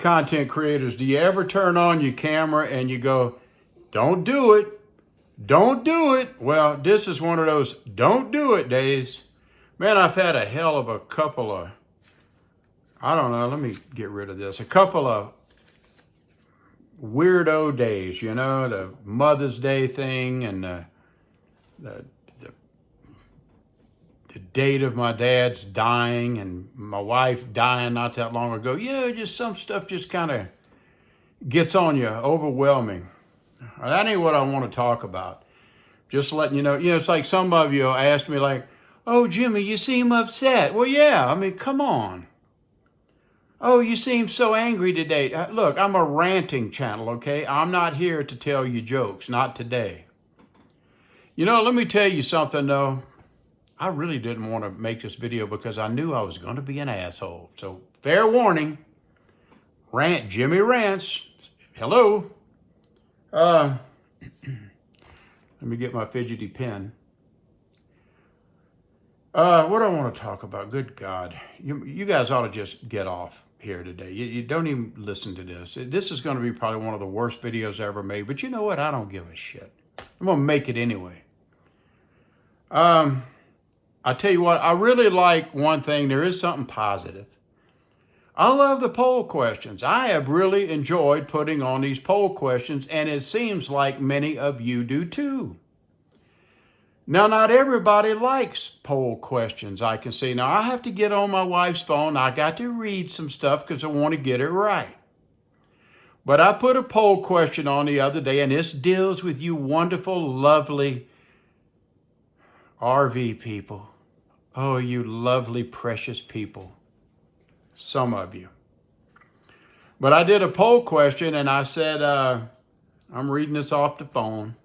content creators, do you ever turn on your camera and you go, don't do it, don't do it? Well, this is one of those don't do it days. Man, I've had a hell of a couple of, I don't know, let me get rid of this, a couple of weirdo days, you know, the Mother's Day thing and the date of my dad's dying and my wife dying not that long ago. You know, just some stuff just kind of gets on you, overwhelming. That ain't what I want to talk about. Just letting you know, it's like some of you ask me like, oh, Jimmy, you seem upset. Well, yeah, I mean, come on. Oh, you seem so angry today. Look, I'm a ranting channel, okay? I'm not here to tell you jokes, not today. You know, let me tell you something though. I really didn't want to make this video because I knew I was going to be an asshole. So fair warning, Jimmy rants. Hello. Let me get my fidgety pen. What do I want to talk about? Good God. You guys ought to just get off here today. You don't even listen to this. This is going to be probably one of the worst videos I ever made, but you know what? I don't give a shit. I'm going to make it anyway. I tell you what, I really like one thing. There is something positive. I love the poll questions. I have really enjoyed putting on these poll questions, and it seems like many of you do too. Now, not everybody likes poll questions, I can see. Now, I have to get on my wife's phone. I got to read some stuff because I want to get it right. But I put a poll question on the other day, and this deals with you wonderful, lovely RV people. Oh, you lovely, precious people. Some of you. But I did a poll question and I said, I'm reading this off the phone.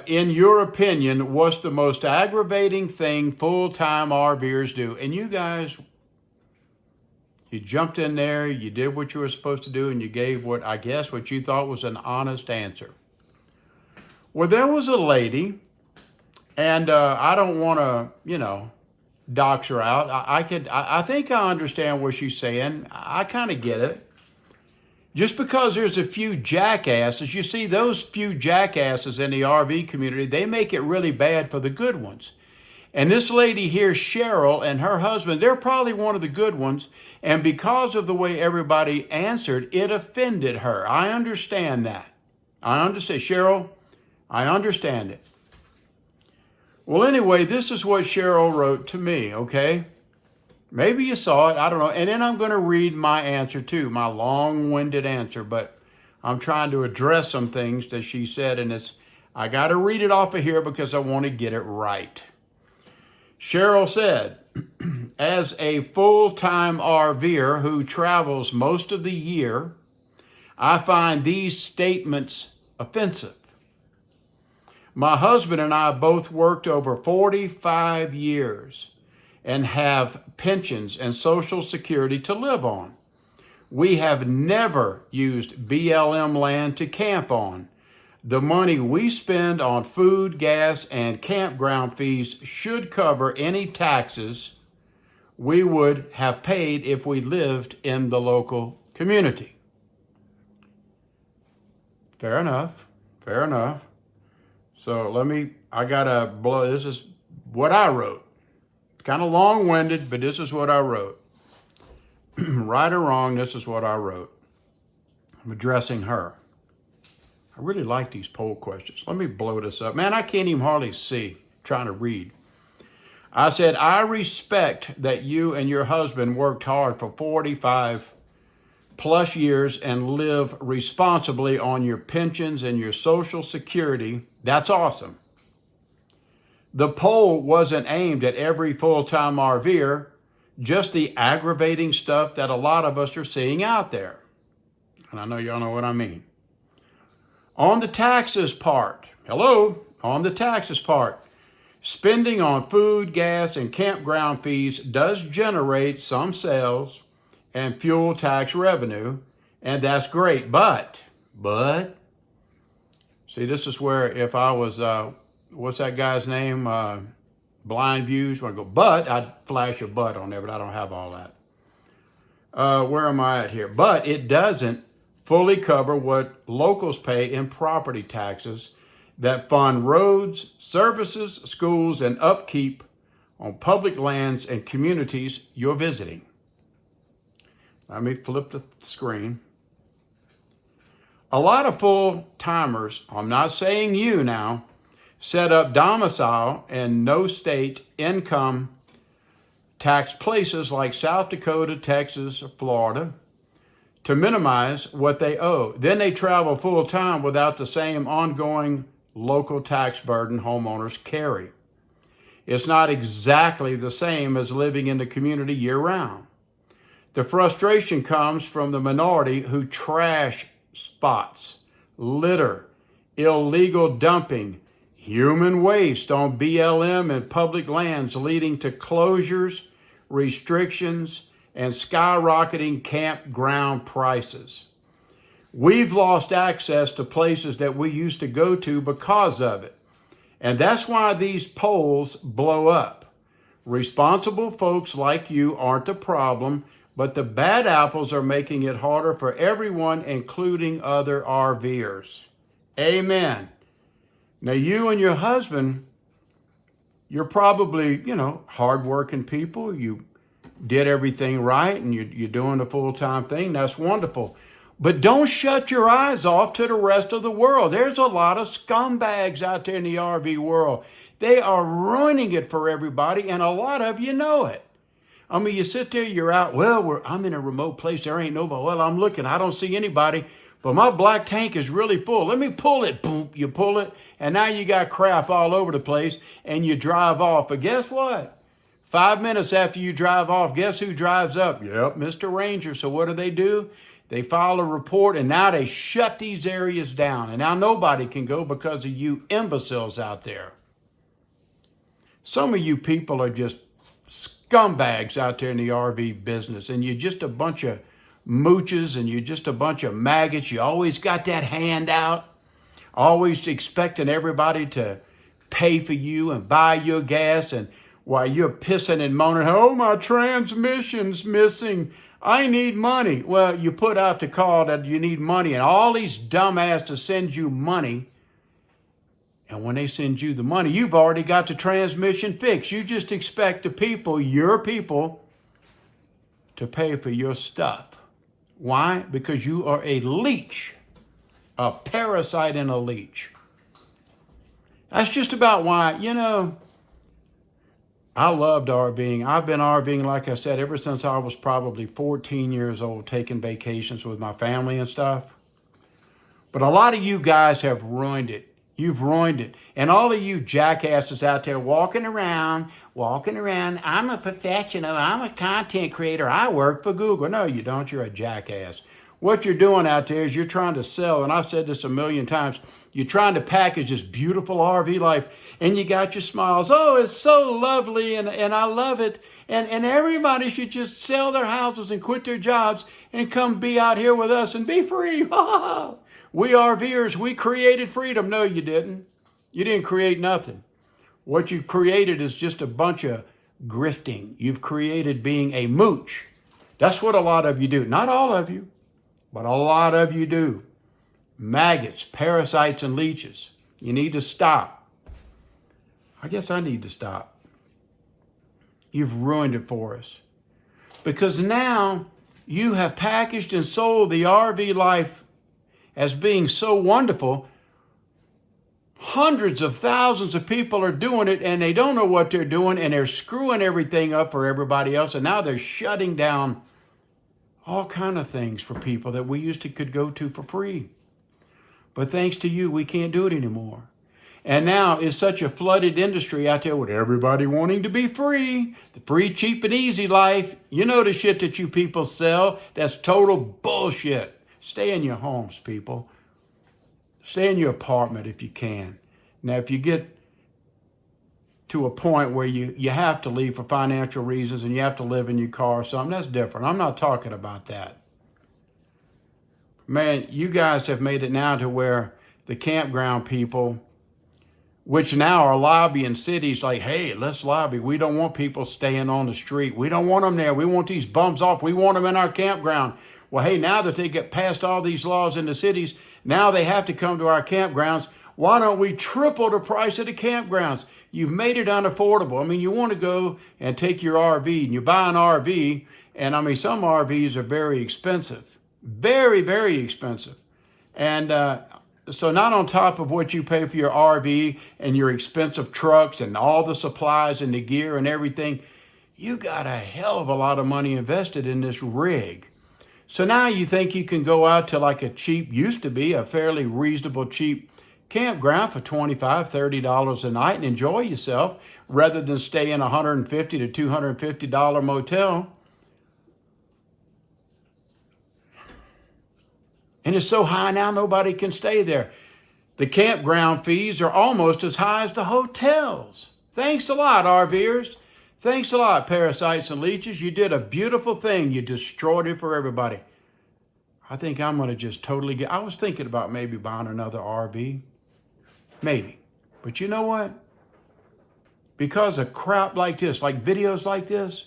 In your opinion, what's the most aggravating thing full-time RVers do? And you guys, you jumped in there, you did what you were supposed to do, and you gave what you thought was an honest answer. Well, there was a lady, and I don't want to, dox her out. I think I understand what she's saying. I kind of get it. Just because there's a few jackasses, you see those few jackasses in the RV community, they make it really bad for the good ones. And this lady here, Cheryl, and her husband, they're probably one of the good ones. And because of the way everybody answered, it offended her. I understand that. I understand. Cheryl, I understand it. Well, anyway, this is what Cheryl wrote to me, okay? Maybe you saw it, I don't know. And then I'm going to read my answer too, my long-winded answer, but I'm trying to address some things that she said, and I got to read it off of here because I want to get it right. Cheryl said, as a full-time RVer who travels most of the year, I find these statements offensive. My husband and I both worked over 45 years and have pensions and Social Security to live on. We have never used BLM land to camp on. The money we spend on food, gas, and campground fees should cover any taxes we would have paid if we lived in the local community. Fair enough, fair enough. So this is what I wrote. Kind of long-winded, but this is what I wrote. Right or wrong, this is what I wrote. I'm addressing her. I really like these poll questions. Let me blow this up. Man, I can't even hardly see trying to read. I said, I respect that you and your husband worked hard for 45 plus years and live responsibly on your pensions and your Social Security. That's awesome. The poll wasn't aimed at every full-time RVer, just the aggravating stuff that a lot of us are seeing out there. And I know y'all know what I mean. On the taxes part, spending on food, gas, and campground fees does generate some sales and fuel tax revenue, and that's great. But, see, this is where if I was, what's that guy's name? Blind Views. When I go, but, I'd flash a but on there, but I don't have all that. Where am I at here? But it doesn't fully cover what locals pay in property taxes that fund roads, services, schools, and upkeep on public lands and communities you're visiting. Let me flip the screen. A lot of full-timers, I'm not saying you now, set up domicile and no state income tax places like South Dakota, Texas, or Florida to minimize what they owe. Then they travel full-time without the same ongoing local tax burden homeowners carry. It's not exactly the same as living in the community year-round. The frustration comes from the minority who trash spots, litter, illegal dumping, human waste on BLM and public lands, leading to closures, restrictions, and skyrocketing campground prices. We've lost access to places that we used to go to because of it. And that's why these polls blow up. Responsible folks like you aren't the problem, but the bad apples are making it harder for everyone, including other RVers. Amen. Now, you and your husband, you're probably, hardworking people. You did everything right and you're doing the full-time thing. That's wonderful. But don't shut your eyes off to the rest of the world. There's a lot of scumbags out there in the RV world. They are ruining it for everybody, and a lot of you know it. I mean, you sit there, you're out, I'm in a remote place, there ain't nobody. Well, I'm looking, I don't see anybody, but my black tank is really full. Let me pull it. Boom, you pull it, and now you got crap all over the place, and you drive off. But guess what? 5 minutes after you drive off, guess who drives up? Yep, Mr. Ranger. So what do? They file a report, and now they shut these areas down. And now nobody can go because of you imbeciles out there. Some of you people are just scumbags out there in the RV business, and you're just a bunch of mooches, and you're just a bunch of maggots. You always got that hand out, always expecting everybody to pay for you and buy your gas, and while you're pissing and moaning, oh, my transmission's missing, I need money. Well, you put out the call that you need money, and all these dumbasses send you money. And when they send you the money, you've already got the transmission fixed. You just expect the people, your people, to pay for your stuff. Why? Because you are a leech, a parasite and a leech. That's just about why, I loved RVing. I've been RVing, like I said, ever since I was probably 14 years old, taking vacations with my family and stuff. But a lot of you guys have ruined it. You've ruined it. And all of you jackasses out there walking around, I'm a professional, I'm a content creator, I work for Google. No, you don't. You're a jackass. What you're doing out there is you're trying to sell, and I've said this a million times, you're trying to package this beautiful RV life, and you got your smiles. Oh, it's so lovely, and I love it. And everybody should just sell their houses and quit their jobs and come be out here with us and be free. We RVers, we created freedom. No, you didn't. You didn't create nothing. What you created is just a bunch of grifting. You've created being a mooch. That's what a lot of you do. Not all of you, but a lot of you do. Maggots, parasites, and leeches. You need to stop. I guess I need to stop. You've ruined it for us. Because now you have packaged and sold the RV life as being so wonderful. Hundreds of thousands of people are doing it, and they don't know what they're doing, and they're screwing everything up for everybody else, and now they're shutting down all kind of things for people that we used to could go to for free. But thanks to you, we can't do it anymore. And now it's such a flooded industry out there with everybody wanting to be free, the free, cheap, and easy life. You know the shit that you people sell, that's total bullshit. Stay in your homes, people. Stay in your apartment if you can. Now, if you get to a point where you have to leave for financial reasons and you have to live in your car or something, that's different. I'm not talking about that. Man, you guys have made it now to where the campground people which now are lobbying cities like, hey, let's lobby. We don't want people staying on the street. We don't want them there. We want these bums off. We want them in our campground. Well, hey, now that they get passed all these laws in the cities, now they have to come to our campgrounds. Why don't we triple the price of the campgrounds? You've made it unaffordable. I mean, you want to go and take your RV and you buy an RV, and I mean, some RVs are very expensive, very, very expensive. And so not on top of what you pay for your RV and your expensive trucks and all the supplies and the gear and everything, you got a hell of a lot of money invested in this rig. So now you think you can go out to like a cheap, used to be a fairly reasonable cheap campground for $25, $30 a night and enjoy yourself rather than stay in a $150 to $250 motel. And it's so high now nobody can stay there. The campground fees are almost as high as the hotels. Thanks a lot, RVers. Thanks a lot, Parasites and Leeches. You did a beautiful thing. You destroyed it for everybody. I think I'm going to just totally I was thinking about maybe buying another RV. Maybe. But you know what? Because of crap like this, like videos like this,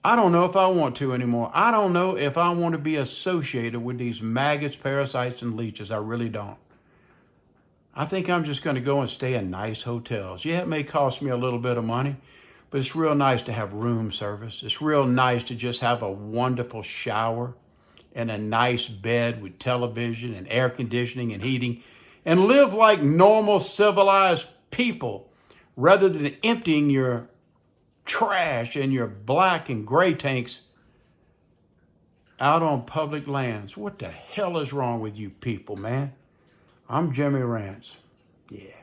I don't know if I want to anymore. I don't know if I want to be associated with these maggots, parasites, and leeches. I really don't. I think I'm just going to go and stay in nice hotels. Yeah, it may cost me a little bit of money, but it's real nice to have room service. It's real nice to just have a wonderful shower and a nice bed with television and air conditioning and heating and live like normal civilized people rather than emptying your trash and your black and gray tanks out on public lands. What the hell is wrong with you people, man? I'm Jimmy Rance. Yeah.